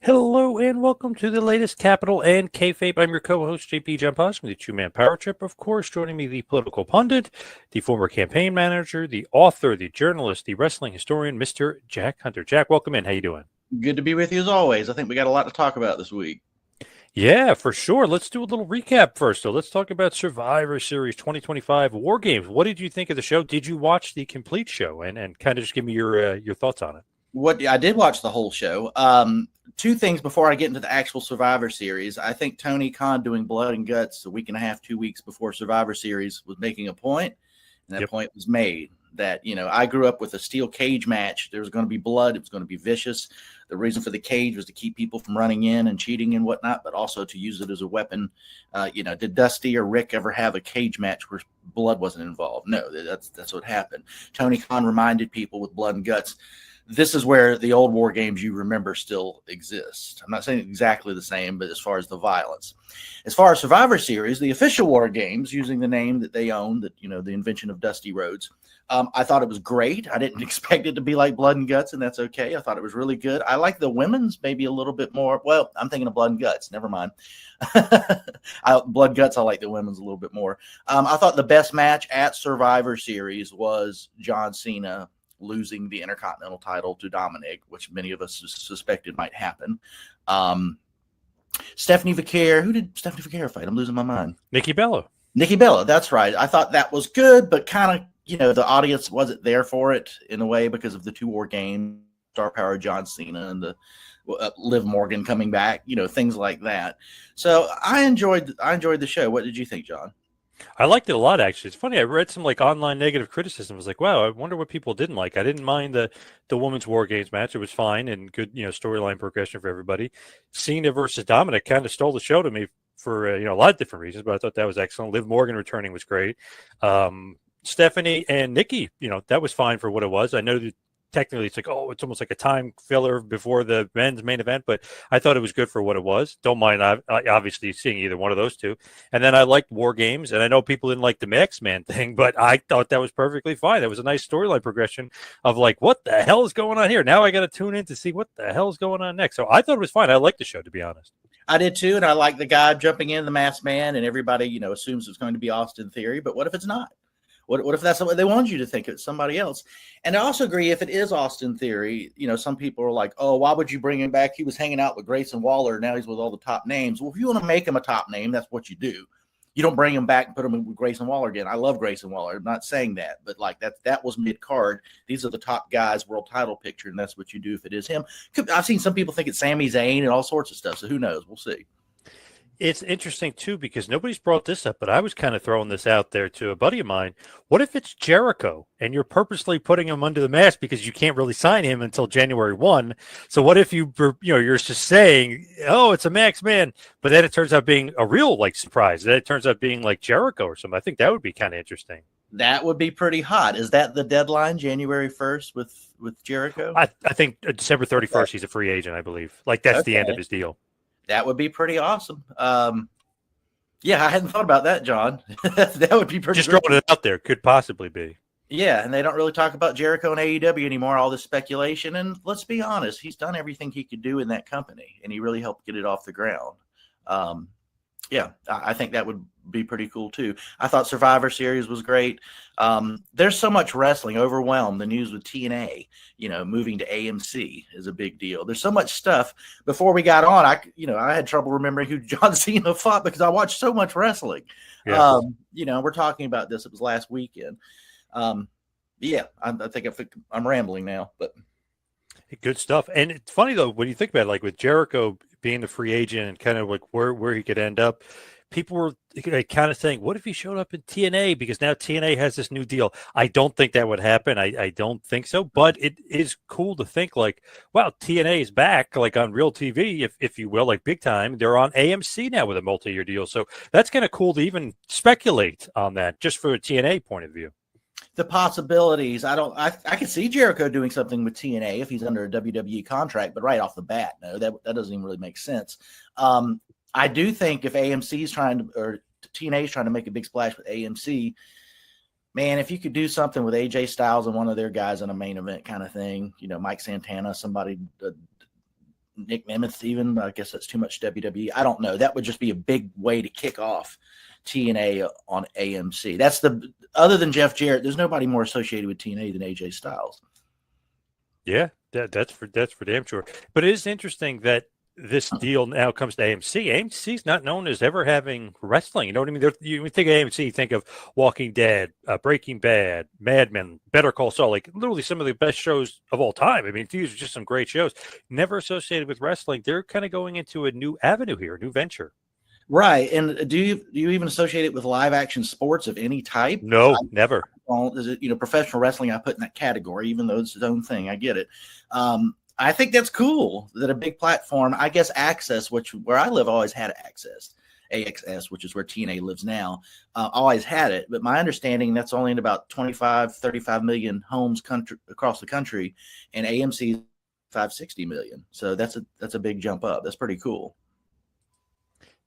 Hello and welcome to the latest Capital and Kayfabe. I'm your co-host JP Jumpos from the Two-Man Power Trip. Of course, joining me the political pundit, the former campaign manager, the author, the journalist, the wrestling historian, Mr. Jack Hunter. Jack, welcome in. How you doing? Good to be with you as always. I think we got a lot to talk about this week. Yeah, for sure. Let's do a little recap first. So let's talk about Survivor Series 2025 War Games. What did you think of the show? Did you watch the complete show and kind of just give me your thoughts on it? What I did watch the whole show. Two things before I get into the actual Survivor Series. I think Tony Khan doing Blood and Guts a week and a half, 2 weeks before Survivor Series was making a point, and that point was made. That, I grew up with a steel cage match. There was going to be blood. It was going to be vicious. The reason for the cage was to keep people from running in and cheating and whatnot, but also to use it as a weapon. Did Dusty or Rick ever have a cage match where blood wasn't involved? No, that's what happened. Tony Khan reminded people with Blood and Guts, this is where the old war games you remember still exist. I'm not saying exactly the same, but as far as the violence. As far as Survivor Series, the official war games, using the name that they own, that, the invention of Dusty Rhodes, I thought it was great. I didn't expect it to be like Blood and Guts, and that's okay. I thought it was really good. I like the women's maybe a little bit more. Well, I'm thinking of Blood and Guts. Never mind. Blood Guts, I like the women's a little bit more. I thought the best match at Survivor Series was John Cena losing the Intercontinental title to Dominic, which many of us suspected might happen. Stephanie Vaquer, who did Stephanie Vaquer fight? I'm losing my mind. Nikki Bella. Nikki Bella, that's right. I thought that was good, but kind of, the audience wasn't there for it in a way because of the two war games, Star Power John Cena and the Liv Morgan coming back, things like that. So I enjoyed the show. What did you think, John? I liked it a lot, actually. It's funny. I read some online negative criticism. I was like, wow, I wonder what people didn't like. I didn't mind the women's War Games match. It was fine and good, storyline progression for everybody. Cena versus Dominic kind of stole the show to me for, a lot of different reasons, but I thought that was excellent. Liv Morgan returning was great. Stephanie and Nikki, that was fine for what it was. I know that technically it's it's almost like a time filler before the men's main event, but I thought it was good for what it was. Don't mind obviously seeing either one of those two. And then I liked War Games, and I know people didn't like the X-Man thing, but I thought that was perfectly fine. That was a nice storyline progression of what the hell is going on here? Now I got to tune in to see what the hell is going on next. So I thought it was fine. I liked the show, to be honest. I did too, and I like the guy jumping in, the masked man, and everybody, assumes it's going to be Austin Theory, but what if it's not? What if that's what they want you to think? It's somebody else. And I also agree, if it is Austin Theory, some people are like, oh, why would you bring him back? He was hanging out with Grayson Waller. Now he's with all the top names. Well, if you want to make him a top name, that's what you do. You don't bring him back and put him with Grayson Waller again. I love Grayson Waller. I'm not saying that, but that was mid-card. These are the top guys, world title picture, and that's what you do if it is him. I've seen some people think it's Sami Zayn and all sorts of stuff, so who knows? We'll see. It's interesting, too, because nobody's brought this up, but I was kind of throwing this out there to a buddy of mine. What if it's Jericho and you're purposely putting him under the mask because you can't really sign him until January 1? So what if you're just saying, oh, it's a Max Man, but then it turns out being a real surprise. Then it turns out being like Jericho or something. I think that would be kind of interesting. That would be pretty hot. Is that the deadline, January 1st with Jericho? I think December 31st, he's a free agent, I believe. That's the end of his deal. That would be pretty awesome. Yeah, I hadn't thought about that, John. That would be pretty. Just throwing it out there. Could possibly be. Yeah, and they don't really talk about Jericho and AEW anymore, all this speculation. And let's be honest, he's done everything he could do in that company, and he really helped get it off the ground. Yeah, I think that would be pretty cool, too. I thought Survivor Series was great. There's so much wrestling, overwhelmed. The news with TNA, moving to AMC is a big deal. There's so much stuff. Before we got on, I had trouble remembering who John Cena fought because I watched so much wrestling. Yeah. We're talking about this. It was last weekend. Yeah, I think I'm rambling now, but. Good stuff. And it's funny, though, when you think about it, with Jericho being the free agent and kind of where he could end up, people were kind of saying, what if he showed up in TNA? Because now TNA has this new deal. I don't think that would happen. I don't think so. But it is cool to think wow, TNA is back on real TV, if you will, big time. They're on AMC now with a multi-year deal. So that's kind of cool to even speculate on that just for a TNA point of view. The possibilities. I can see Jericho doing something with TNA if he's under a WWE contract, but right off the bat, no, that doesn't even really make sense. I do think if AMC is or TNA is trying to make a big splash with AMC, man, if you could do something with AJ Styles and one of their guys in a main event kind of thing, Mike Santana, somebody Nick Nemeth even. I guess that's too much WWE. I don't know. That would just be a big way to kick off TNA on AMC. That's other than Jeff Jarrett, there's nobody more associated with TNA than AJ Styles. Yeah, that's for damn sure. But it is interesting that this deal now comes to AMC. AMC's not known as ever having wrestling. You know what I mean? You think of AMC, you think of Walking Dead, Breaking Bad, Mad Men, Better Call Saul, like literally some of the best shows of all time. I mean, these are just some great shows. Never associated with wrestling. They're kind of going into a new avenue here, a new venture. Right. And do you even associate it with live action sports of any type? No, never. Is it, professional wrestling I put in that category, even though it's its own thing. I get it. I think that's cool that a big platform, I guess Access, where I live, always had access. AXS, which is where TNA lives now, always had it. But my understanding, that's only in about 25, 35 million homes across the country, and AMC 560 million. So that's a big jump up. That's pretty cool.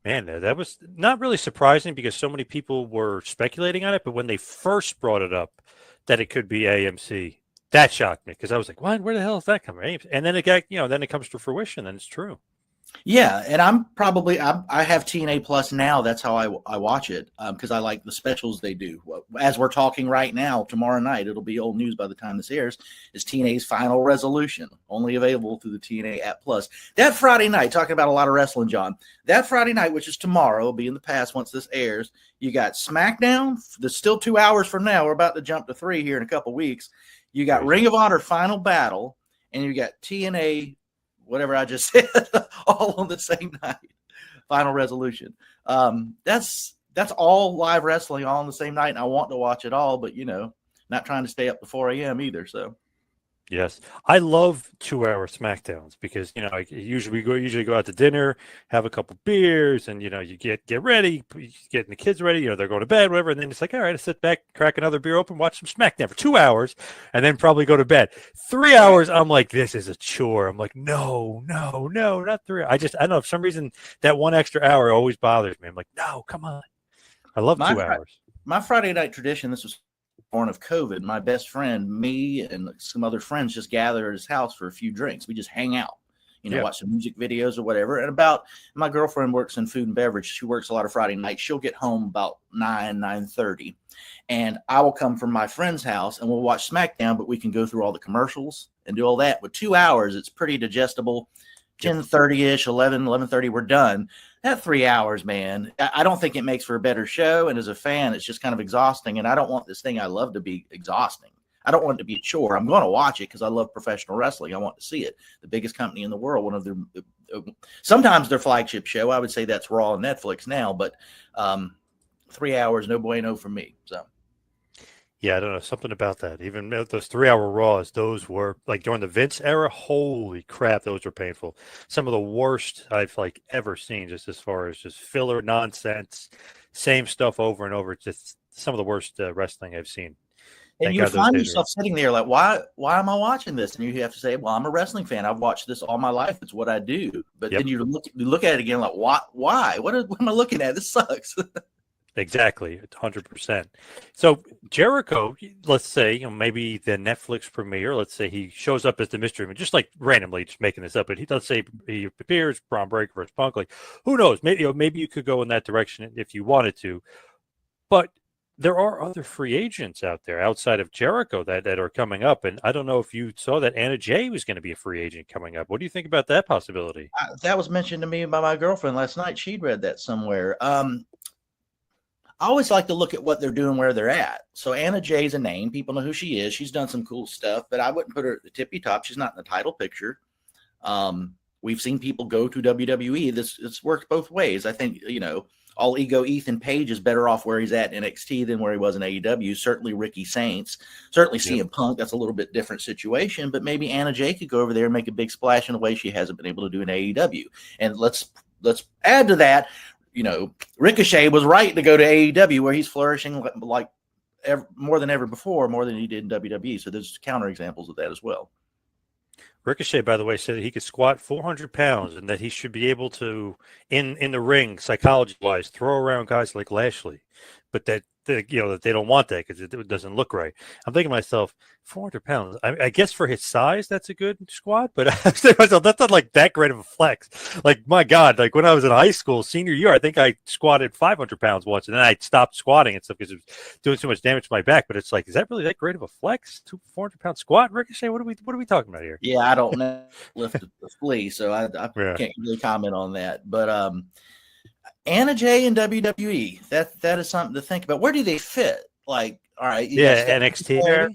Man, that was not really surprising because so many people were speculating on it. But when they first brought it up that it could be AMC, that shocked me because I was like, "What? Where the hell is that coming?" And then then it comes to fruition, and it's true. Yeah, and I have TNA Plus now. That's how I watch it because I like the specials they do. As we're talking right now, tomorrow night, it'll be old news by the time this airs, is TNA's Final Resolution, only available through the TNA app Plus. That Friday night, talking about a lot of wrestling, John, that Friday night, which is tomorrow, will be in the past once this airs, you got SmackDown. That's still 2 hours from now. We're about to jump to 3 here in a couple weeks. You got Ring of Honor Final Battle, and you got TNA whatever I just said, all on the same night. Final Resolution. That's all live wrestling all on the same night, and I want to watch it all, but not trying to stay up to 4 a.m. either. So. Yes, I love 2-hour SmackDowns because usually go out to dinner, have a couple beers, and you get ready, getting the kids ready. They're going to bed, whatever, and then it's like, all right, I sit back, crack another beer open, watch some SmackDown for 2 hours, and then probably go to bed. 3 hours, I'm like, this is a chore. I'm like, no, not 3. I don't know, for some reason that one extra hour always bothers me. I'm like, no, come on. I love 2 hours. My Friday night tradition. This was born of COVID. My best friend, me, and some other friends just gather at his house for a few drinks. We just hang out, watch some music videos or whatever. And my girlfriend works in food and beverage. She works a lot of Friday nights. She'll get home about 9:30, and I will come from my friend's house and we'll watch SmackDown, but we can go through all the commercials and do all that. With 2 hours, it's pretty digestible. 10:30-ish, 11:30, we're done. That 3 hours, man, I don't think it makes for a better show. And as a fan, it's just kind of exhausting. And I don't want this thing I love to be exhausting. I don't want it to be a chore. I'm going to watch it because I love professional wrestling. I want to see it. The biggest company in the world, one of their sometimes their flagship show. I would say that's Raw and Netflix now, but 3 hours, no bueno for me. So. Yeah, I don't know, something about that. Even those 3-hour Raws, those were like during the Vince era. Holy crap, those were painful. Some of the worst I've ever seen, just as far as just filler nonsense, same stuff over and over. Just some of the worst wrestling I've seen. And you find yourself sitting there like, why am I watching this? And you have to say, well, I'm a wrestling fan. I've watched this all my life. It's what I do. But then you look at it again like, why? What am I looking at? This sucks. Exactly, 100%. So Jericho, let's say, maybe the Netflix premiere, let's say he shows up as the mystery man, just like randomly, just making this up, but let's say he appears, Braun Breaker versus Punk, like, who knows? Maybe you could go in that direction if you wanted to. But there are other free agents out there outside of Jericho that are coming up, and I don't know if you saw that Anna Jay was going to be a free agent coming up. What do you think about that possibility? That was mentioned to me by my girlfriend last night. She'd read that somewhere. I always like to look at what they're doing, where they're at. So Anna Jay's a name. People know who she is. She's done some cool stuff, but I wouldn't put her at the tippy top. She's not in the title picture. We've seen people go to WWE. It's worked both ways. I think, all ego Ethan Page is better off where he's at in NXT than where he was in AEW. Certainly Ricky Saints, certainly CM Punk. That's a little bit different situation, but maybe Anna Jay could go over there and make a big splash in a way she hasn't been able to do in AEW. And let's add to that, Ricochet was right to go to AEW where he's flourishing more than ever before, more than he did in WWE. So there's counter examples of that as well. Ricochet, by the way, said that he could squat 400 pounds and that he should be able to, in the ring, psychology-wise, throw around guys like Lashley, but that that they don't want that because it doesn't look right. I'm thinking to myself, 400 pounds. I guess for his size, that's a good squat, but I say to myself, that's not like that great of a flex. Like, my God, like when I was in high school, senior year, I think I squatted 500 pounds once, and then I stopped squatting and stuff because it was doing so much damage to my back. But it's like, is that really that great of a flex? 400-pound squat, Ricochet? What are we talking about here? Yeah, I don't know lift the flea, so I Yeah. can't really comment on that. But Anna Jay in WWE, that is something to think about. Where do they fit? Like, all right, you got NXT. there.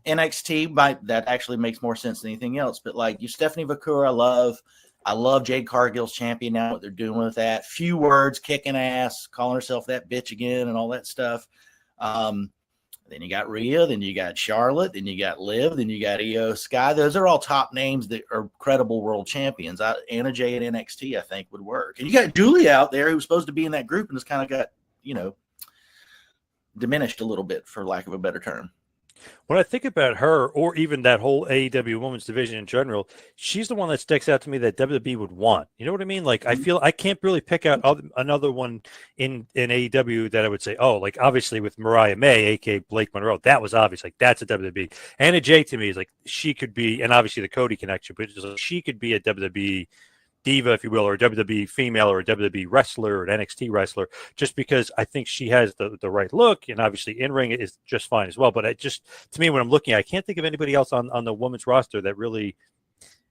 NXT that actually makes more sense than anything else. But like Stephanie Vaquer, I love Jade Cargill's champion now. What they're doing with that, few words, kicking ass, calling herself that bitch again, and all that stuff. Then you got Rhea, then you got Charlotte, then you got Liv, then you got Io Sky. Those are all top names that are credible world champions. Anna Jay at NXT, I think, would work. And you got Julia out there who was supposed to be in that group and has kind of got, diminished a little bit, for lack of a better term. When I think about her, or even that whole AEW women's division in general, she's the one that sticks out to me that WWE would want. You know what I mean? Like, I feel I can't really pick out another one in AEW that I would say, oh, like obviously with Mariah May, aka Blake Monroe, that was obvious. Like, that's a WWE. Anna Jay to me is like, she could be, and obviously the Cody connection, but it's like, she could be a WWE diva, if you will, or a WWE female, or a WWE wrestler, or an NXT wrestler, just because I think she has the right look, and obviously in ring is just fine as well. But to me, when I'm looking, I can't think of anybody else on the women's roster that really,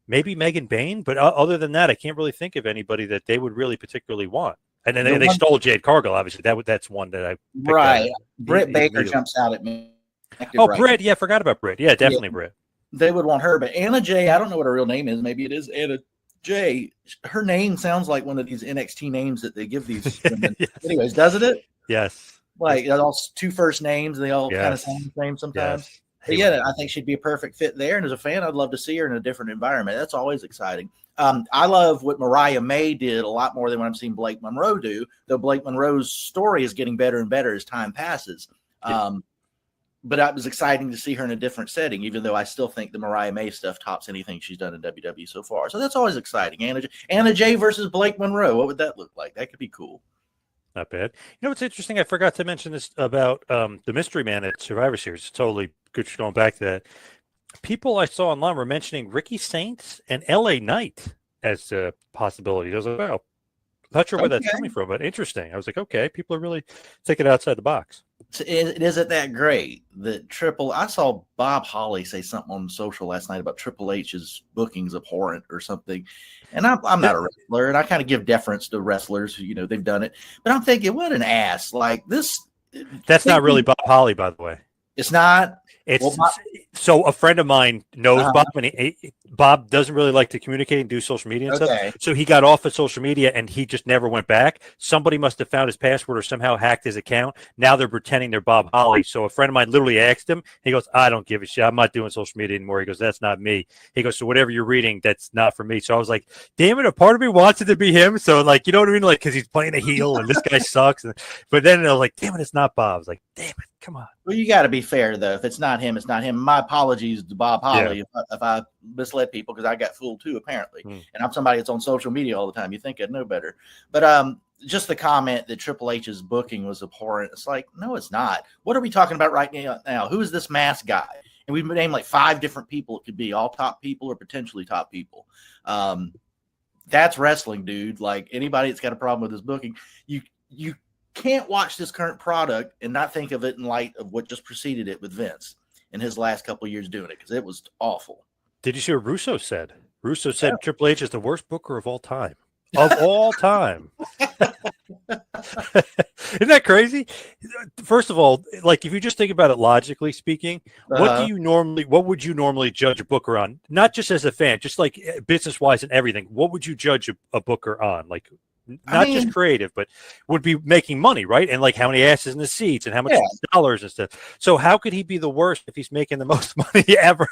maybe Megan Bain, but other than that, I can't really think of anybody that they would really particularly want. And then they stole Jade Cargill, obviously. That's one that I picked right. Britt Baker jumps out at me. Britt, yeah, I forgot about Britt. Yeah, definitely Britt. They would want her, but Anna Jay, I don't know what her real name is. Maybe it is Anna Jay. Her name sounds like one of these NXT names that they give these women. Yes. Anyways, doesn't it? Yes. Like all two first names, and they all kind of sound the same sometimes. Yes. But yeah, I think she'd be a perfect fit there. And as a fan, I'd love to see her in a different environment. That's always exciting. I love what Mariah May did a lot more than what I'm seeing Blake Monroe do, though Blake Monroe's story is getting better and better as time passes. But it was exciting to see her in a different setting, even though I still think the Mariah May stuff tops anything she's done in WWE so far. So that's always exciting. Anna Jay versus Blake Monroe. What would that look like? That could be cool. Not bad. You know what's interesting? I forgot to mention this about the Mystery Man at Survivor Series. Totally good going back to that. People I saw online were mentioning Ricky Saints and LA Knight as possibilities. I was like, wow, not sure where that's coming from, but interesting. I was like, okay, people are really thinking outside the box. It isn't that great that I saw Bob Holly say something on social last night about Triple H's bookings abhorrent or something. And I'm not a wrestler, and I kind of give deference to wrestlers who, they've done it. But I'm thinking, what an ass. Like this. That's not really Bob Holly, by the way. It's not. So a friend of mine knows Bob, and Bob doesn't really like to communicate and do social media and stuff. So he got off of social media and he just never went back. Somebody must have found his password or somehow hacked his account. Now they're pretending they're Bob Holly. So a friend of mine literally asked him. He goes, I don't give a shit. I'm not doing social media anymore. He goes, that's not me. He goes, so whatever you're reading, that's not for me. So I was like, damn it, a part of me wants it to be him. So like, you know what I mean? Like, because he's playing a heel and this guy sucks. But then I was like, damn it, it's not Bob. I was like, damn it. Come on. Well, you got to be fair, though. If it's not him, it's not him. My apologies to Bob Holly if I misled people, because I got fooled too, apparently. And I'm somebody that's on social media all the time. You think I'd know better. But just the comment that Triple H's booking was abhorrent. It's like, no, it's not. What are we talking about right now? Who is this masked guy? And we've named like 5 different people. It could be all top people or potentially top people. That's wrestling, dude. Like, anybody that's got a problem with his booking, you can't watch this current product and not think of it in light of what just preceded it with Vince in his last couple of years doing it, because it was awful. Did you see what Russo said? Russo said Triple H is the worst booker of all time. Of all time. Isn't that crazy? First of all, like, if you just think about it logically speaking, what would you normally judge a booker on? Not just as a fan, just like business wise and everything. What would you judge a booker on? Like, not just creative, but would be making money, right? And like how many asses in the seats and how much dollars and stuff. So how could he be the worst if he's making the most money ever?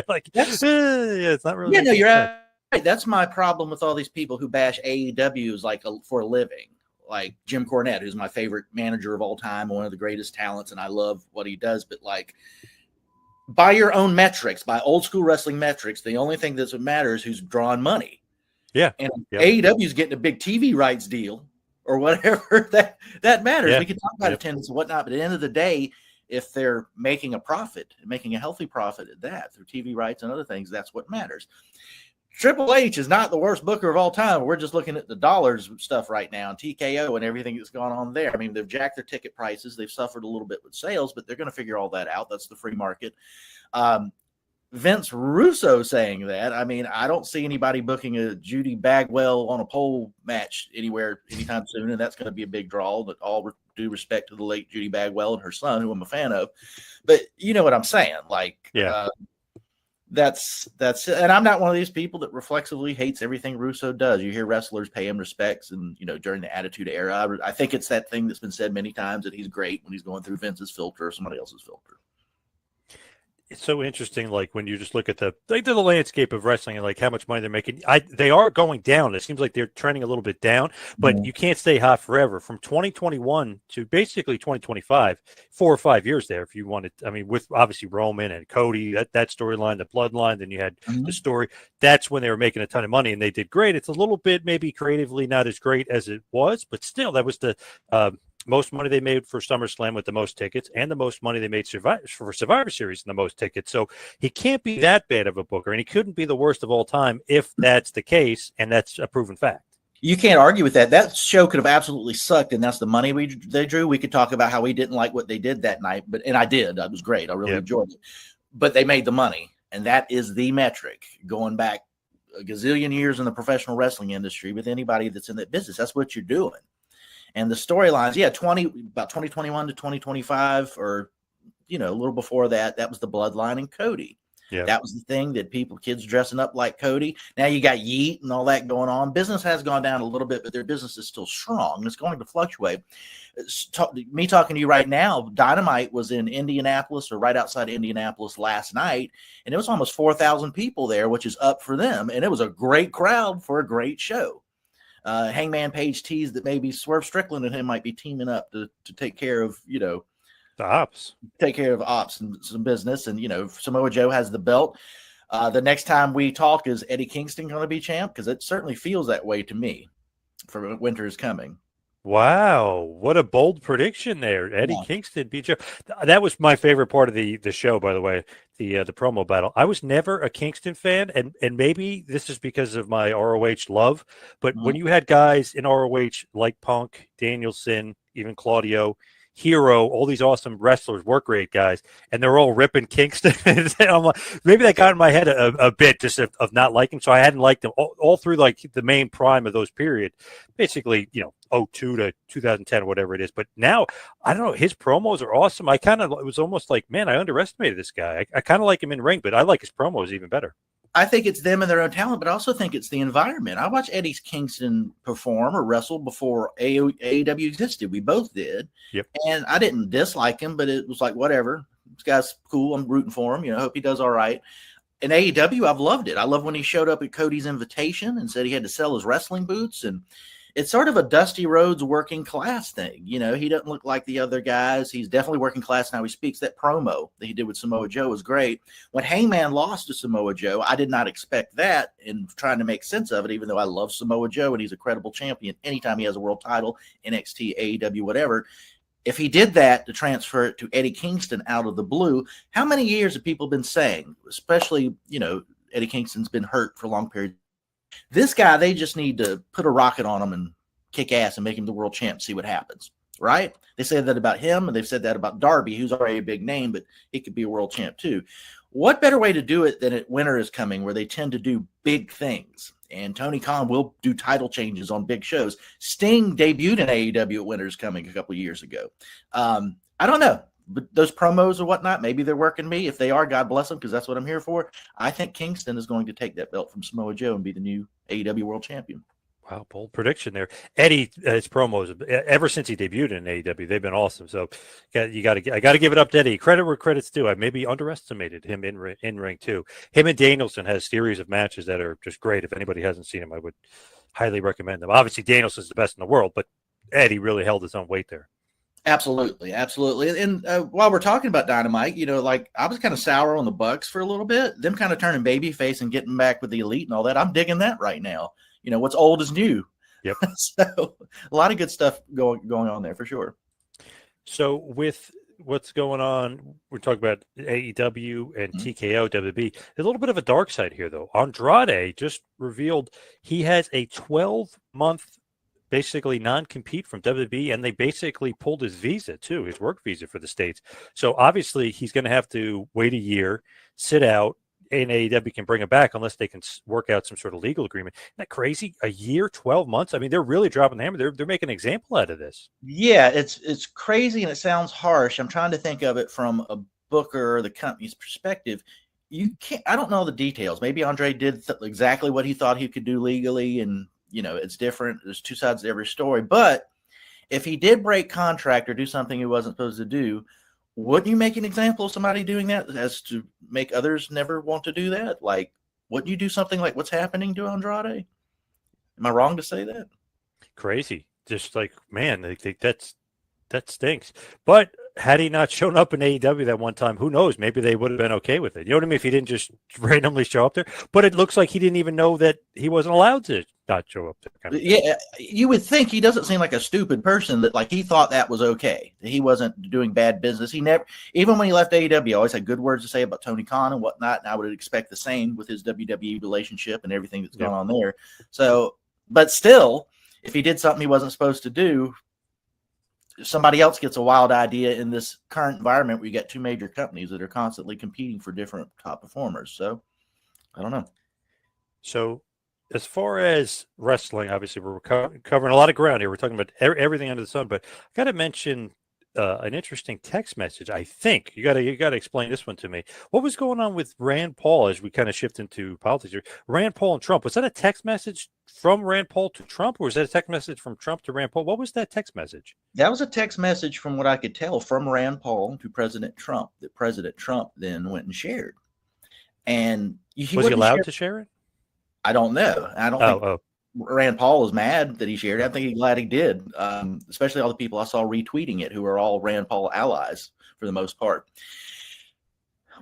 Like, it's not really. Yeah, no, you're right. That's my problem with all these people who bash AEWs like for a living. Like Jim Cornette, who's my favorite manager of all time, one of the greatest talents, and I love what he does. But like, by your own metrics, by old school wrestling metrics, the only thing that matters is who's drawing money. Yeah. And AEW is getting a big TV rights deal. or whatever that matters. Yeah. We can talk about attendance and whatnot, but at the end of the day, if they're making a profit, making a healthy profit at that through TV rights and other things, that's what matters. Triple H is not the worst booker of all time. We're just looking at the dollars stuff right now and TKO and everything that's gone on there. I mean, they've jacked their ticket prices. They've suffered a little bit with sales, but they're going to figure all that out. That's the free market. Vince Russo saying that. I mean, I don't see anybody booking a Judy Bagwell on a pole match anywhere anytime soon, and that's going to be a big draw. But all due respect to the late Judy Bagwell and her son, who I'm a fan of. But you know what I'm saying? Like, that's it. And I'm not one of these people that reflexively hates everything Russo does. You hear wrestlers pay him respects, and during the Attitude Era, I think it's that thing that's been said many times that he's great when he's going through Vince's filter or somebody else's filter. It's so interesting, like when you just look at the landscape of wrestling and like how much money they're making. They are going down. It seems like they're trending a little bit down, but you can't stay hot forever. From 2021 to basically 2025, 4 or 5 years there. If you wanted, I mean, with obviously Roman and Cody, that storyline, the bloodline, then you had the story. That's when they were making a ton of money, and they did great. It's a little bit maybe creatively not as great as it was, but still, that was the most money they made for SummerSlam with the most tickets, and the most money they made for Survivor Series and the most tickets. So he can't be that bad of a booker, and he couldn't be the worst of all time if that's the case, and that's a proven fact. You can't argue with that. That show could have absolutely sucked, and that's the money they drew. We could talk about how we didn't like what they did that night, and I did. That was great. I really enjoyed it. But they made the money, and that is the metric going back a gazillion years in the professional wrestling industry with anybody that's in that business. That's what you're doing. And the storylines, about 2021 to 2025, or a little before that, that was the Bloodline and Cody. Yeah, that was the thing that kids dressing up like Cody. Now you got Yeet and all that going on. Business has gone down a little bit, but their business is still strong. It's going to fluctuate. Me talking to you right now, Dynamite was in Indianapolis, or right outside Indianapolis, last night, and it was almost 4,000 people there, which is up for them, and it was a great crowd for a great show. Hangman Page teased that maybe Swerve Strickland and him might be teaming up to take care of, the ops. Take care of ops and some business. And, Samoa Joe has the belt. The next time we talk, is Eddie Kingston going to be champ? Because it certainly feels that way to me for Winter is Coming. Wow, what a bold prediction there. Eddie Kingston beat Joe. That was my favorite part of the show, by the way, the promo battle. I was never a Kingston fan, and maybe this is because of my ROH love, but when you had guys in ROH like Punk, Danielson, even Claudio, Hero, all these awesome wrestlers, work rate guys, and they're all ripping Kingston. I'm like, maybe that got in my head a bit just of not liking. So I hadn't liked them all through like the main prime of those period, basically, 02 to 2010 or whatever it is. But now, I don't know, his promos are awesome. It was almost like, man, I underestimated this guy. I kind of like him in ring, but I like his promos even better. I think it's them and their own talent, but I also think it's the environment. I watched Eddie Kingston perform or wrestle before AEW existed. We both did. Yep. And I didn't dislike him, but it was like, whatever. This guy's cool. I'm rooting for him. Hope he does all right. In AEW, I've loved it. I love when he showed up at Cody's invitation and said he had to sell his wrestling boots. And it's sort of a Dusty Rhodes working class thing. He doesn't look like the other guys. He's definitely working class in how he speaks. That promo that he did with Samoa Joe was great. When Hangman lost to Samoa Joe, I did not expect that, and trying to make sense of it, even though I love Samoa Joe and he's a credible champion anytime he has a world title, NXT, AEW, whatever. If he did that to transfer it to Eddie Kingston out of the blue, how many years have people been saying, especially, Eddie Kingston's been hurt for a long period. This guy, they just need to put a rocket on him and kick ass and make him the world champ, see what happens, right? They said that about him, and they've said that about Darby, who's already a big name, but he could be a world champ too. What better way to do it than at Winter is Coming, where they tend to do big things? And Tony Khan will do title changes on big shows. Sting debuted in AEW at Winter is Coming a couple of years ago. I don't know. But those promos or whatnot, maybe they're working me. If they are, God bless them, because that's what I'm here for. I think Kingston is going to take that belt from Samoa Joe and be the new AEW World Champion. Wow, bold prediction there. Eddie, his promos, ever since he debuted in AEW, they've been awesome. So I got to give it up to Eddie. Credit where credit's due. I maybe underestimated him in ring too. Him and Danielson has a series of matches that are just great. If anybody hasn't seen them, I would highly recommend them. Obviously, Danielson's the best in the world, but Eddie really held his own weight there. Absolutely. And while we're talking about Dynamite, like I was kind of sour on the Bucks for a little bit. Them kind of turning babyface and getting back with the Elite and all that. I'm digging that right now. What's old is new. Yep. So a lot of good stuff going on there for sure. So with what's going on, we're talking about AEW and Mhm. TKO, WB. There's a little bit of a dark side here, though. Andrade just revealed he has a 12-month basically non-compete from WB, and they basically pulled his visa too, his work visa for the States. So obviously he's going to have to wait a year, sit out, and AEW can bring him back unless they can work out some sort of legal agreement. Isn't that crazy? A year, 12 months? I mean, they're really dropping the hammer. They're making an example out of this. Yeah, it's crazy and it sounds harsh. I'm trying to think of it from a booker or the company's perspective. You can't. I don't know the details. Maybe Andre did exactly what he thought he could do legally, and it's different. There's two sides to every story. But if he did break contract or do something he wasn't supposed to do, wouldn't you make an example of somebody doing that as to make others never want to do that? Like, wouldn't you do something like what's happening to Andrade? Am I wrong to say that? Crazy. Just like, man, that stinks. But had he not shown up in AEW that one time, who knows? Maybe they would have been okay with it. You know what I mean? If he didn't just randomly show up there. But it looks like he didn't even know that he wasn't allowed to not show up there. Kind of thing. Yeah, you would think he doesn't seem like a stupid person that like he thought that was okay. That he wasn't doing bad business. He never, even when he left AEW, he always had good words to say about Tony Khan and whatnot. And I would expect the same with his WWE relationship and everything that's going on there. So, but still, if he did something he wasn't supposed to do, somebody else gets a wild idea in this current environment where you got two major companies that are constantly competing for different top performers. So I don't know. So as far as wrestling, obviously we're covering a lot of ground here. We're talking about everything under the sun, but I got to mention an interesting text message. I think you got to explain this one to me. What was going on with Rand Paul as we kind of shift into politics here? Rand Paul and Trump, was that a text message from Rand Paul to Trump, or was that a text message from Trump to Rand Paul? What was that text message? That was a text message, from what I could tell, from Rand Paul to President Trump that President Trump then went and shared. And Was he allowed to share it? I don't know. I don't think Rand Paul was mad that he shared it. I think he's glad he did, especially all the people I saw retweeting it who are all Rand Paul allies for the most part.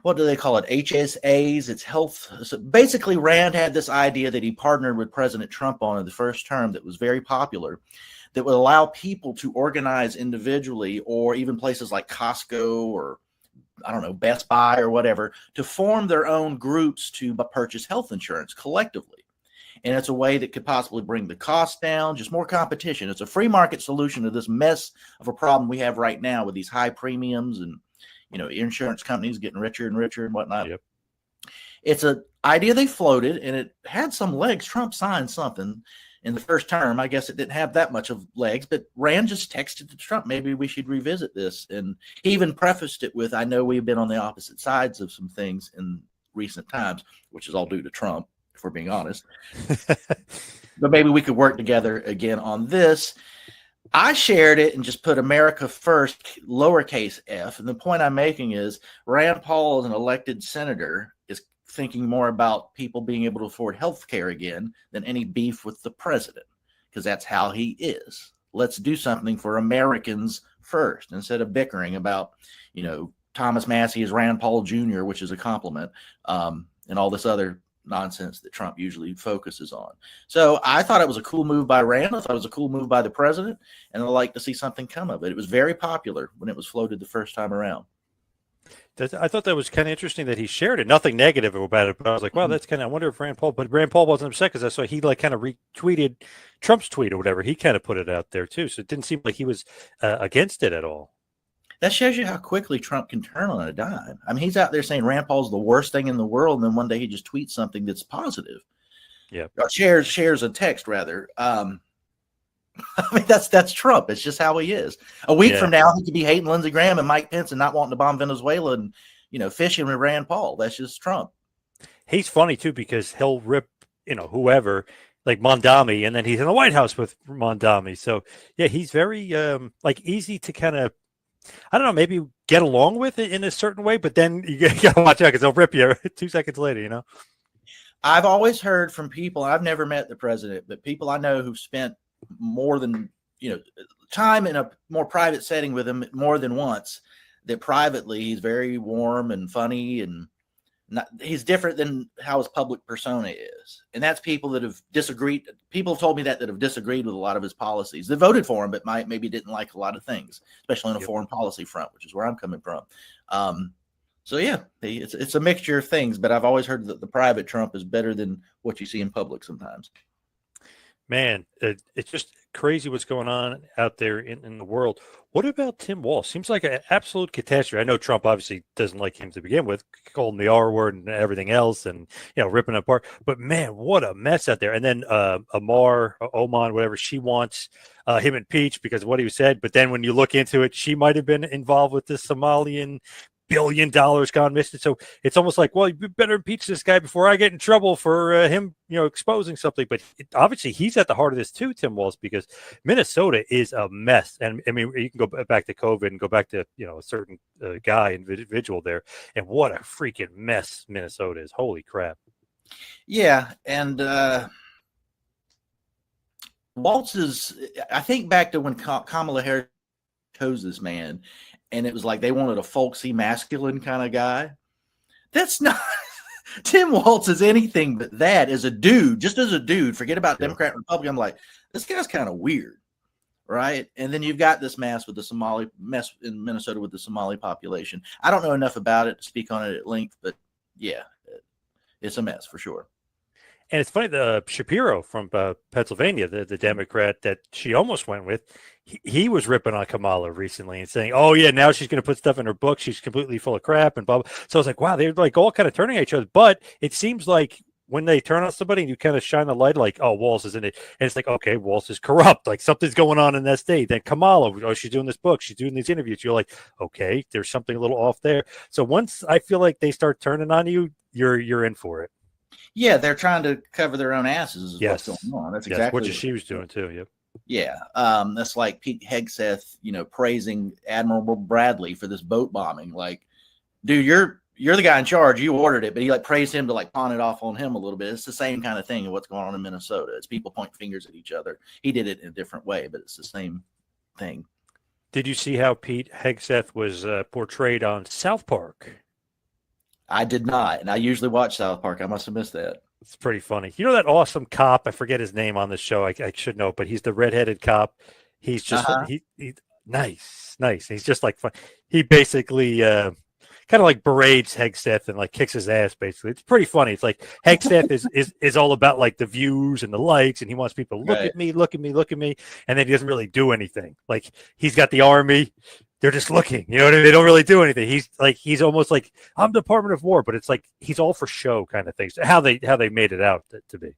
What do they call it? HSAs. It's health. So basically, Rand had this idea that he partnered with President Trump on in the first term that was very popular, that would allow people to organize individually, or even places like Costco or I don't know, Best Buy or whatever, to form their own groups to purchase health insurance collectively. And it's a way that could possibly bring the cost down, just more competition. It's a free market solution to this mess of a problem we have right now with these high premiums and, insurance companies getting richer and richer and whatnot. Yep. It's an idea they floated, and it had some legs. Trump signed something in the first term. I guess it didn't have that much of legs, but Rand just texted to Trump, maybe we should revisit this. And he even prefaced it with, I know we've been on the opposite sides of some things in recent times, which is all due to Trump, if we're being honest. But maybe we could work together again on this. I shared it and just put America first, lowercase f. And the point I'm making is Rand Paul, as an elected senator, is thinking more about people being able to afford health care again than any beef with the president, because that's how he is. Let's do something for Americans first instead of bickering about, Thomas Massey is Rand Paul Jr., which is a compliment, and all this other nonsense that Trump usually focuses on. So I thought it was a cool move by Rand. I thought it was a cool move by the president, and I'd like to see something come of it. It was very popular when it was floated the first time around. I thought that was kind of interesting that he shared it. Nothing negative about it, but I was like, wow, that's kind of, I wonder if Rand Paul, but Rand Paul wasn't upset because I saw he kind of retweeted Trump's tweet or whatever. He kind of put it out there too. So it didn't seem like he was against it at all. That shows you how quickly Trump can turn on a dime. I mean, he's out there saying Rand Paul's the worst thing in the world, and then one day he just tweets something that's positive. Yeah, or shares a text rather. I mean, that's Trump. It's just how he is. A week from now, he could be hating Lindsey Graham and Mike Pence and not wanting to bomb Venezuela and fishing with Rand Paul. That's just Trump. He's funny too because he'll rip whoever, like Mondami, and then he's in the White House with Mondami. So yeah, he's very easy to kind of, I don't know, maybe get along with it in a certain way, but then you got to watch out because they'll rip you 2 seconds later, I've always heard from people, I've never met the president, but people I know who've spent more than, time in a more private setting with him more than once, that privately he's very warm and funny and he's different than how his public persona is. And that's people that have disagreed. People have told me that have disagreed with a lot of his policies. They voted for him, but maybe didn't like a lot of things, especially on a foreign policy front, which is where I'm coming from. So yeah, it's a mixture of things, but I've always heard that the private Trump is better than what you see in public sometimes. Man, it's just crazy what's going on out there in the world. What about Tim Walz? Seems like an absolute catastrophe. I know Trump obviously doesn't like him to begin with, called him the R word and everything else, and ripping apart. But man, what a mess out there. And then Oman, whatever, she wants him impeached because of what he said. But then when you look into it, she might have been involved with this Somalian $1 billion gone missing. So it's almost like, well, you better impeach this guy before I get in trouble for him, exposing something. But obviously he's at the heart of this too, Tim Walz, because Minnesota is a mess. And I mean, you can go back to COVID and go back to, a certain individual there. And what a freaking mess Minnesota is. Holy crap. Yeah. And Walz is, I think back to when Kamala Harris chose this man, and it was like they wanted a folksy, masculine kind of guy. That's not Tim Walz is anything but that. As a dude, just as a dude, forget about Democrat and Republican. I'm like, this guy's kind of weird, right? And then you've got this mess in Minnesota with the Somali population. I don't know enough about it to speak on it at length, but yeah, it's a mess for sure. And it's funny, the Shapiro from Pennsylvania, the Democrat that she almost went with, he was ripping on Kamala recently and saying, oh, yeah, now she's going to put stuff in her book. She's completely full of crap and blah, blah. So I was like, wow, they're like all kind of turning at each other. But it seems like when they turn on somebody and you kind of shine the light, like, oh, Walz is in it. And it's like, okay, Walz is corrupt. Like something's going on in that state. Then Kamala, oh, she's doing this book. She's doing these interviews. You're like, okay, there's something a little off there. So once I feel like they start turning on you, you're in for it. Yeah, they're trying to cover their own asses. Yes. What's going on. That's exactly what she was doing too. Yep. Yeah. That's like Pete Hegseth, praising Admiral Bradley for this boat bombing. Like, dude, you're the guy in charge. You ordered it, but he praised him to pawn it off on him a little bit. It's the same kind of thing of what's going on in Minnesota. It's people pointing fingers at each other. He did it in a different way, but it's the same thing. Did you see how Pete Hegseth was portrayed on South Park? I did not, and I usually watch South Park. I must have missed that. It's pretty funny. You know that awesome cop? I forget his name on the show. I should know, but he's the redheaded cop. He's just he nice. He's just like fun. He basically kind of like berates Hegseth and kicks his ass. Basically, it's pretty funny. It's like Hegseth is all about the views and the likes, and he wants people to look at me, and then he doesn't really do anything. Like he's got the army. They're just looking, they don't really do anything. He's almost like I'm Department of War, but it's like he's all for show kind of things. How they made it out to be.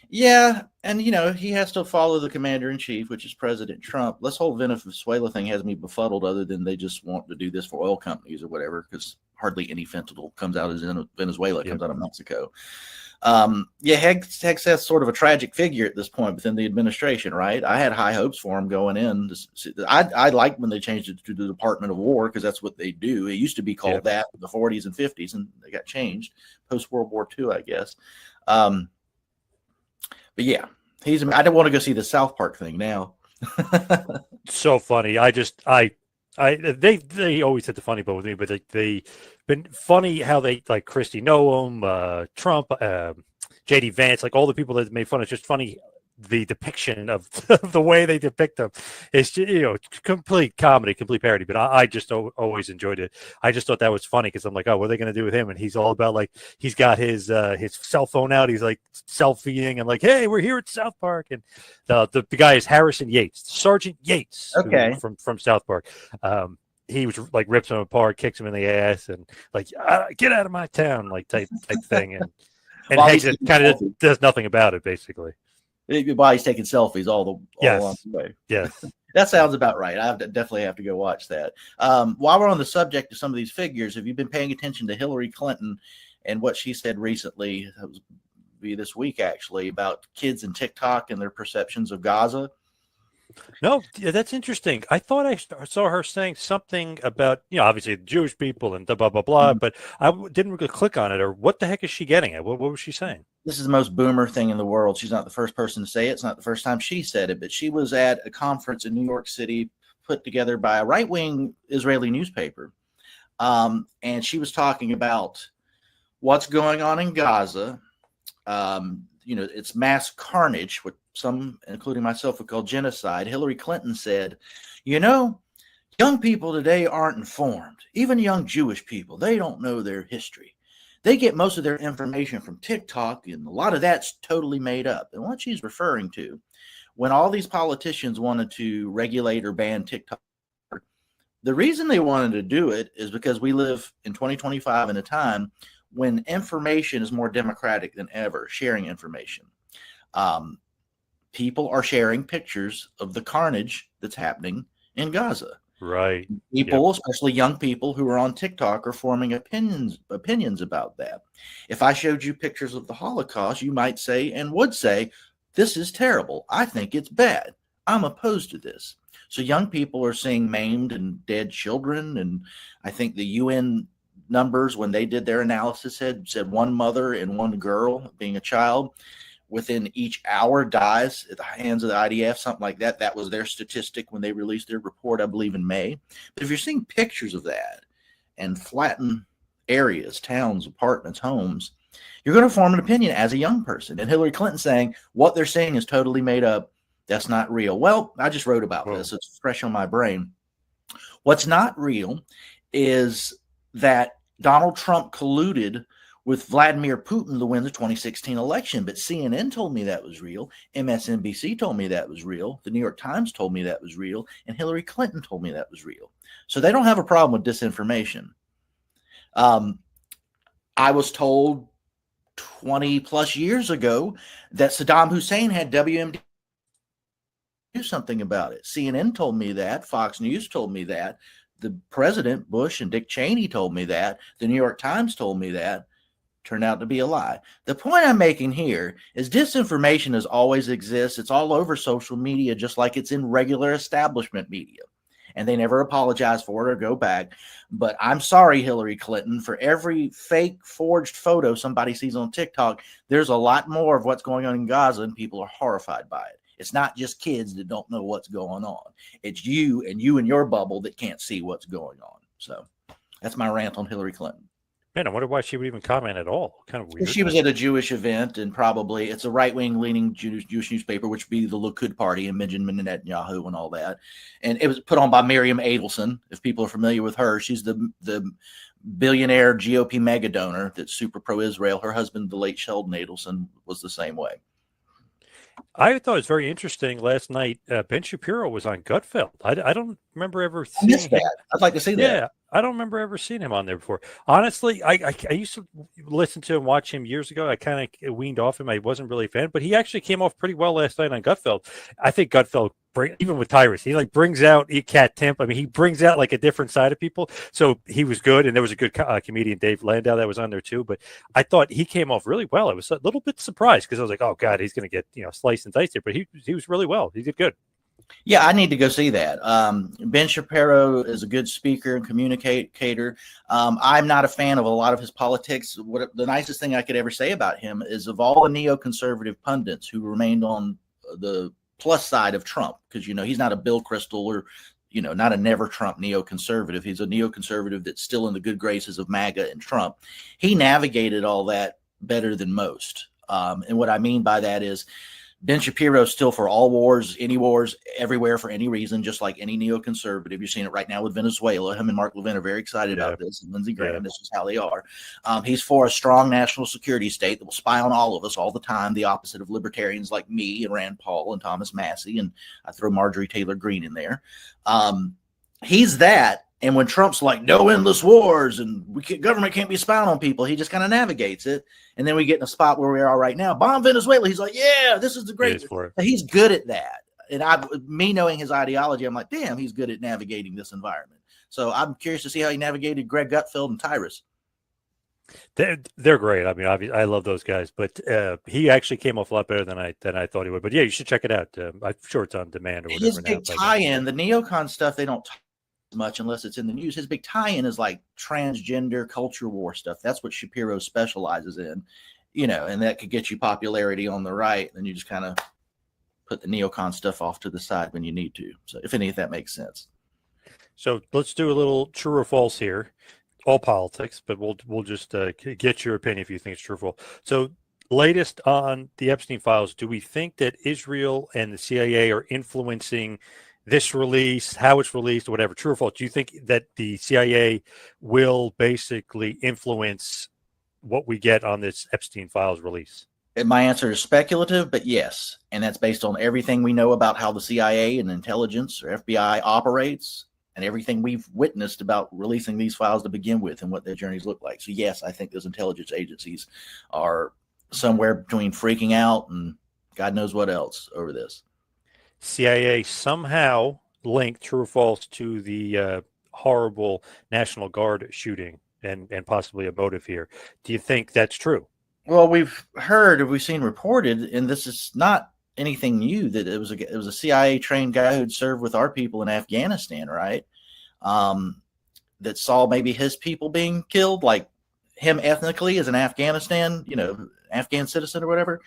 Yeah, and he has to follow the commander in chief, which is President Trump. This whole Venezuela thing has me befuddled. Other than they just want to do this for oil companies or whatever, because hardly any fentanyl comes out of Venezuela. It comes out of Mexico. Hegseth's sort of a tragic figure at this point within the administration, right? I had high hopes for him going in. I liked when they changed it to the Department of War because that's what they do. It used to be called that in the 40s and 50s, and they got changed post World War II, I guess. But yeah, I didn't want to go see the South Park thing now. So funny. They always hit the funny bone with me, but they been funny how they Kristi Noem, Trump, JD Vance, all the people that made fun. It's just funny the depiction of the way they depict them. It's just, complete comedy, complete parody. But I just always enjoyed it. I just thought that was funny because I'm like, oh, what are they going to do with him? And he's all about he's got his cell phone out. He's selfieing and hey, we're here at South Park. And the guy is Harrison Yates, Sergeant Yates, from South Park. He was rips him apart, kicks him in the ass, and get out of my town, type thing. And Hegseth kind of does nothing about it, basically. While he's taking selfies all along the way. Yes. That sounds about right. I definitely have to go watch that. While we're on the subject of some of these figures, have you been paying attention to Hillary Clinton and what she said recently? That was this week, actually, about kids and TikTok and their perceptions of Gaza. No, that's interesting. I thought I saw her saying something about, obviously the Jewish people and blah, blah, blah, but I didn't really click on it. Or what the heck is she getting at? What was she saying? This is the most boomer thing in the world. She's not the first person to say it. It's not the first time she said it, but she was at a conference in New York City put together by a right-wing Israeli newspaper. And she was talking about what's going on in Gaza. It's mass carnage, what some, including myself, would call genocide. Hillary Clinton said, young people today aren't informed. Even young Jewish people, they don't know their history. They get most of their information from TikTok, and a lot of that's totally made up. And what she's referring to, when all these politicians wanted to regulate or ban TikTok, the reason they wanted to do it is because we live in 2025 in a time when information is more democratic than ever, sharing information. People are sharing pictures of the carnage that's happening in Gaza. Right. People, especially young people who are on TikTok, are forming opinions about that. If I showed you pictures of the Holocaust, you might say and would say, this is terrible. I think it's bad. I'm opposed to this. So young people are seeing maimed and dead children. And I think the UN numbers, when they did their analysis, said one mother and one girl, being a child, within each hour dies at the hands of the IDF, something like that. That was their statistic when they released their report, I believe, in May. But if you're seeing pictures of that and flattened areas, towns, apartments, homes, you're going to form an opinion as a young person. And Hillary Clinton saying what they're saying is totally made up. That's not real. Well, I just wrote about this. It's fresh on my brain. What's not real is that Donald Trump colluded with Vladimir Putin to win the 2016 election. But CNN told me that was real. MSNBC told me that was real. The New York Times told me that was real. And Hillary Clinton told me that was real. So they don't have a problem with disinformation. I was told 20 plus years ago that Saddam Hussein had WMD. Do something about it. CNN told me that. Fox News told me that. The President Bush and Dick Cheney told me that. The New York Times told me that. Turned out to be a lie. The point I'm making here is disinformation has always exists. It's all over social media, just like it's in regular establishment media. And they never apologize for it or go back. But I'm sorry, Hillary Clinton, for every fake forged photo somebody sees on TikTok, there's a lot more of what's going on in Gaza, and people are horrified by it. It's not just kids that don't know what's going on. It's you and your bubble that can't see what's going on. So that's my rant on Hillary Clinton. Man, I wonder why she would even comment at all. Kind of weird. She was at a Jewish event, and probably it's a right-wing leaning Jewish newspaper, which would be the Likud party and Benjamin Netanyahu and all that. And it was put on by Miriam Adelson. If people are familiar with her, she's the billionaire GOP mega donor that's super pro-Israel. Her husband, the late Sheldon Adelson, was the same way. I thought it was very interesting last night. Ben Shapiro was on Gutfeld. I don't remember ever seeing that. I'd like to see that. Yeah, I don't remember ever seeing him on there before. Honestly, I used to listen to him, watch him years ago. I kind of weaned off him. I wasn't really a fan, but he actually came off pretty well last night on Gutfeld. I think Gutfeld, even with Tyrus, he like brings out Cat Temp. I mean, he brings out like a different side of people. So he was good, and there was a good comedian, Dave Landau, that was on there too. But I thought he came off really well. I was a little bit surprised because I was like, oh God, he's going to get sliced and diced here. But he was really well. He did good. Yeah, I need to go see that. Ben Shapiro is a good speaker and communicator. I'm not a fan of a lot of his politics. The nicest thing I could ever say about him is of all the neoconservative pundits who remained on the plus side of Trump, because, he's not a Bill Kristol or, not a never Trump neoconservative. He's a neoconservative that's still in the good graces of MAGA and Trump. He navigated all that better than most. And what I mean by that is, Ben Shapiro still for all wars, any wars, everywhere for any reason, just like any neoconservative. You're seeing it right now with Venezuela. Him and Mark Levin are very excited about this. And Lindsey Graham, this is how they are. He's for a strong national security state that will spy on all of us all the time, the opposite of libertarians like me and Rand Paul and Thomas Massey. And I throw Marjorie Taylor Greene in there. He's that. And when Trump's like, no endless wars and government can't be spying on people, he just kind of navigates it. And then we get in a spot where we are right now. Bomb Venezuela. He's like, yeah, this is the great. He's good at that. And me knowing his ideology, I'm like, damn, he's good at navigating this environment. So I'm curious to see how he navigated Greg Gutfeld and Tyrus. They're great. I mean, obviously, I love those guys, but he actually came off a lot better than I thought he would. But yeah, you should check it out. I'm sure it's on demand or whatever. His big tie-in, the neocon stuff, they don't talk much unless it's in the news. His big tie-in is like transgender culture war stuff. That's what Shapiro specializes in, and that could get you popularity on the right. Then you just kind of put the neocon stuff off to the side when you need to. So if any of that makes sense. So let's do a little true or false here. all politics, but we'll just get your opinion if you think it's true or false. So, latest on the Epstein files, do we think that Israel and the CIA are influencing this release, how it's released, or whatever? True or false? Do you think that the CIA will basically influence what we get on this Epstein files release? And my answer is speculative, but yes. And that's based on everything we know about how the CIA and intelligence or FBI operates and everything we've witnessed about releasing these files to begin with and what their journeys look like. So, yes, I think those intelligence agencies are somewhere between freaking out and God knows what else over this. CIA somehow linked, true or false, to the horrible National Guard shooting and possibly a motive here. Do you think that's true? Well, we've seen reported, and this is not anything new, that it was a CIA trained guy who'd served with our people in Afghanistan, right? That saw maybe his people being killed, like him ethnically as an Afghanistan, Afghan citizen or whatever.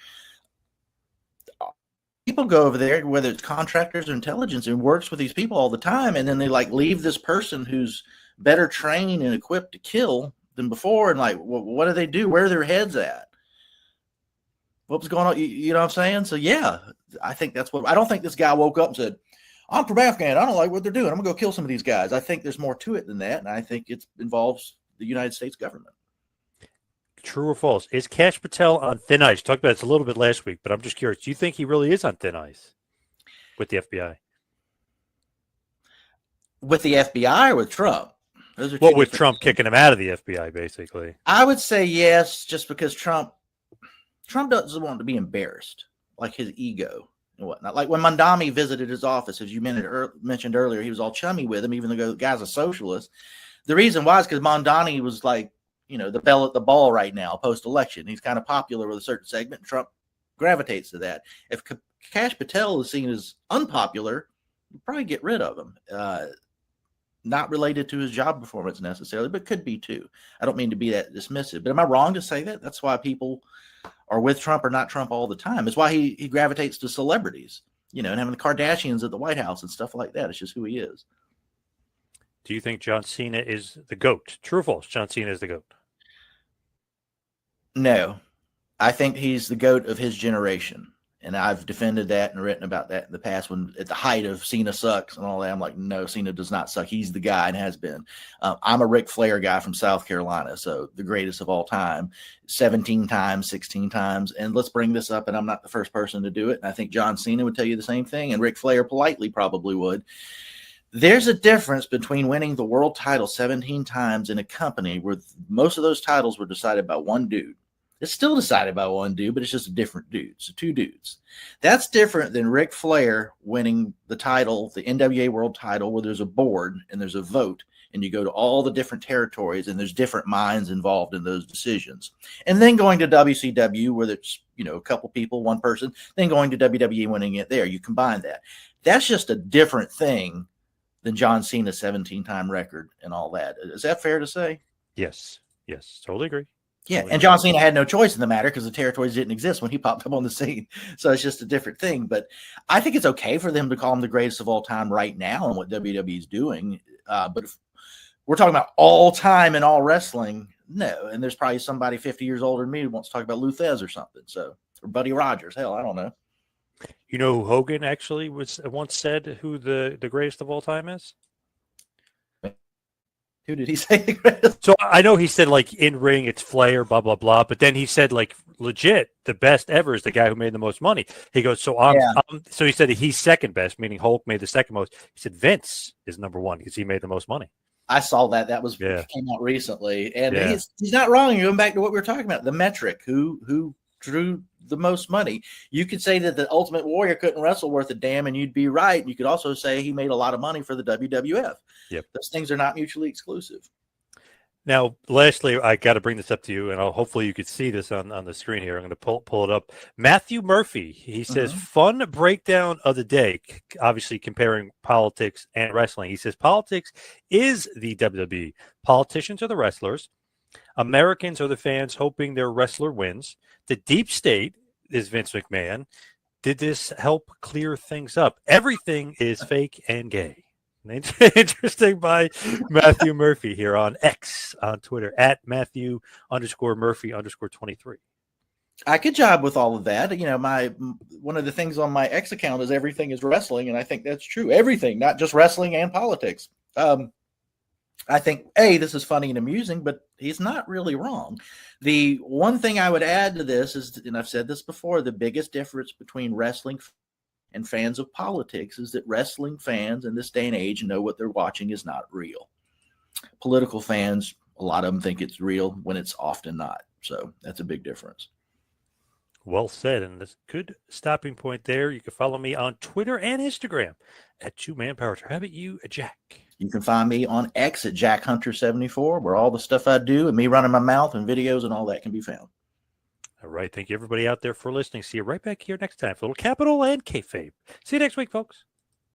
People go over there, whether it's contractors or intelligence, and works with these people all the time, and then they leave this person who's better trained and equipped to kill than before, and what do they do? Where are their heads at? What was going on? You know what I'm saying? So yeah, I think that's what. I don't think this guy woke up and said, "I'm from Afghan. I don't like what they're doing. I'm gonna go kill some of these guys." I think there's more to it than that, and I think it involves the United States government. True or false? Is Kash Patel on thin ice? Talked about this a little bit last week, but I'm just curious. Do you think he really is on thin ice with the FBI? With the FBI or with Trump? Those are with Trump kicking him out of the FBI, basically. I would say yes, just because Trump doesn't want to be embarrassed, like his ego and whatnot. Like when Mandami visited his office, as you mentioned earlier, he was all chummy with him, even though the guy's a socialist. The reason why is because Mandani was the bell at the ball right now, post-election. He's kind of popular with a certain segment. Trump gravitates to that. If Kash Patel is seen as unpopular, we'll probably get rid of him. Not related to his job performance necessarily, but could be too. I don't mean to be that dismissive, but am I wrong to say that? That's why people are with Trump or not Trump all the time. It's why he gravitates to celebrities, and having the Kardashians at the White House and stuff like that. It's just who he is. Do you think John Cena is the GOAT? True or false? John Cena is the GOAT. No, I think he's the GOAT of his generation. And I've defended that and written about that in the past when at the height of Cena sucks and all that. I'm like, no, Cena does not suck. He's the guy and has been. I'm a Ric Flair guy from South Carolina, so the greatest of all time, 17 times, 16 times. And let's bring this up, and I'm not the first person to do it. And I think John Cena would tell you the same thing, and Ric Flair politely probably would. There's a difference between winning the world title 17 times in a company where most of those titles were decided by one dude. It's still decided by one dude, but it's just a different dude. So two dudes. That's different than Ric Flair winning the title, the NWA world title, where there's a board and there's a vote, and you go to all the different territories and there's different minds involved in those decisions. And then going to WCW, where there's, a couple people, one person, then going to WWE, winning it there. You combine that. That's just a different thing than John Cena's 17-time record and all that. Is that fair to say? Yes. Totally agree. Yeah, and John Cena had no choice in the matter because the territories didn't exist when he popped up on the scene. So it's just a different thing. But I think it's okay for them to call him the greatest of all time right now and what WWE is doing. But if we're talking about all time in all wrestling, no. And there's probably somebody 50 years older than me who wants to talk about Lou Thesz or something. So, or Buddy Rogers. Hell, I don't know. You know who Hogan actually once said who the greatest of all time is? Who did he say? So I know he said in ring it's Flair, blah blah blah, but then he said legit the best ever is the guy who made the most money. He goes, so so he said he's second best, meaning Hulk made the second most. He said Vince is number one because he made the most money. I saw that. That came out recently, and he's not wrong. You're going back to what we were talking about, the metric, who drew the most money. You could say that the Ultimate Warrior couldn't wrestle worth a damn, and you'd be right. You could also say he made a lot of money for the WWF. Yep. Those things are not mutually exclusive. Now, lastly, I got to bring this up to you, and hopefully you could see this on the screen here. I'm going to pull it up. Matthew Murphy, he says, fun breakdown of the day, obviously comparing politics and wrestling. He says, politics is the WWE. Politicians are the wrestlers. Americans are the fans hoping their wrestler wins. The deep state is Vince McMahon. Did this help clear things up? Everything is fake and gay. Interesting by Matthew Murphy here on X on Twitter at Matthew_Murphy_23. I could jibe with all of that. You know, one of the things on my X account is everything is wrestling, and I think that's true. Everything, not just wrestling and politics. I think this is funny and amusing, but he's not really wrong. The one thing I would add to this is, and I've said this before, the biggest difference between wrestling and fans of politics is that wrestling fans in this day and age know what they're watching is not real. Political fans, a lot of them think it's real when it's often not. So that's a big difference. Well said, and that's a good stopping point there. You can follow me on Twitter and Instagram at 2ManPower. How about you, Jack? You can find me on X at JackHunter74, where all the stuff I do and me running my mouth and videos and all that can be found. All right. Thank you, everybody out there, for listening. See you right back here next time for a little Capital and Kayfabe. See you next week, folks.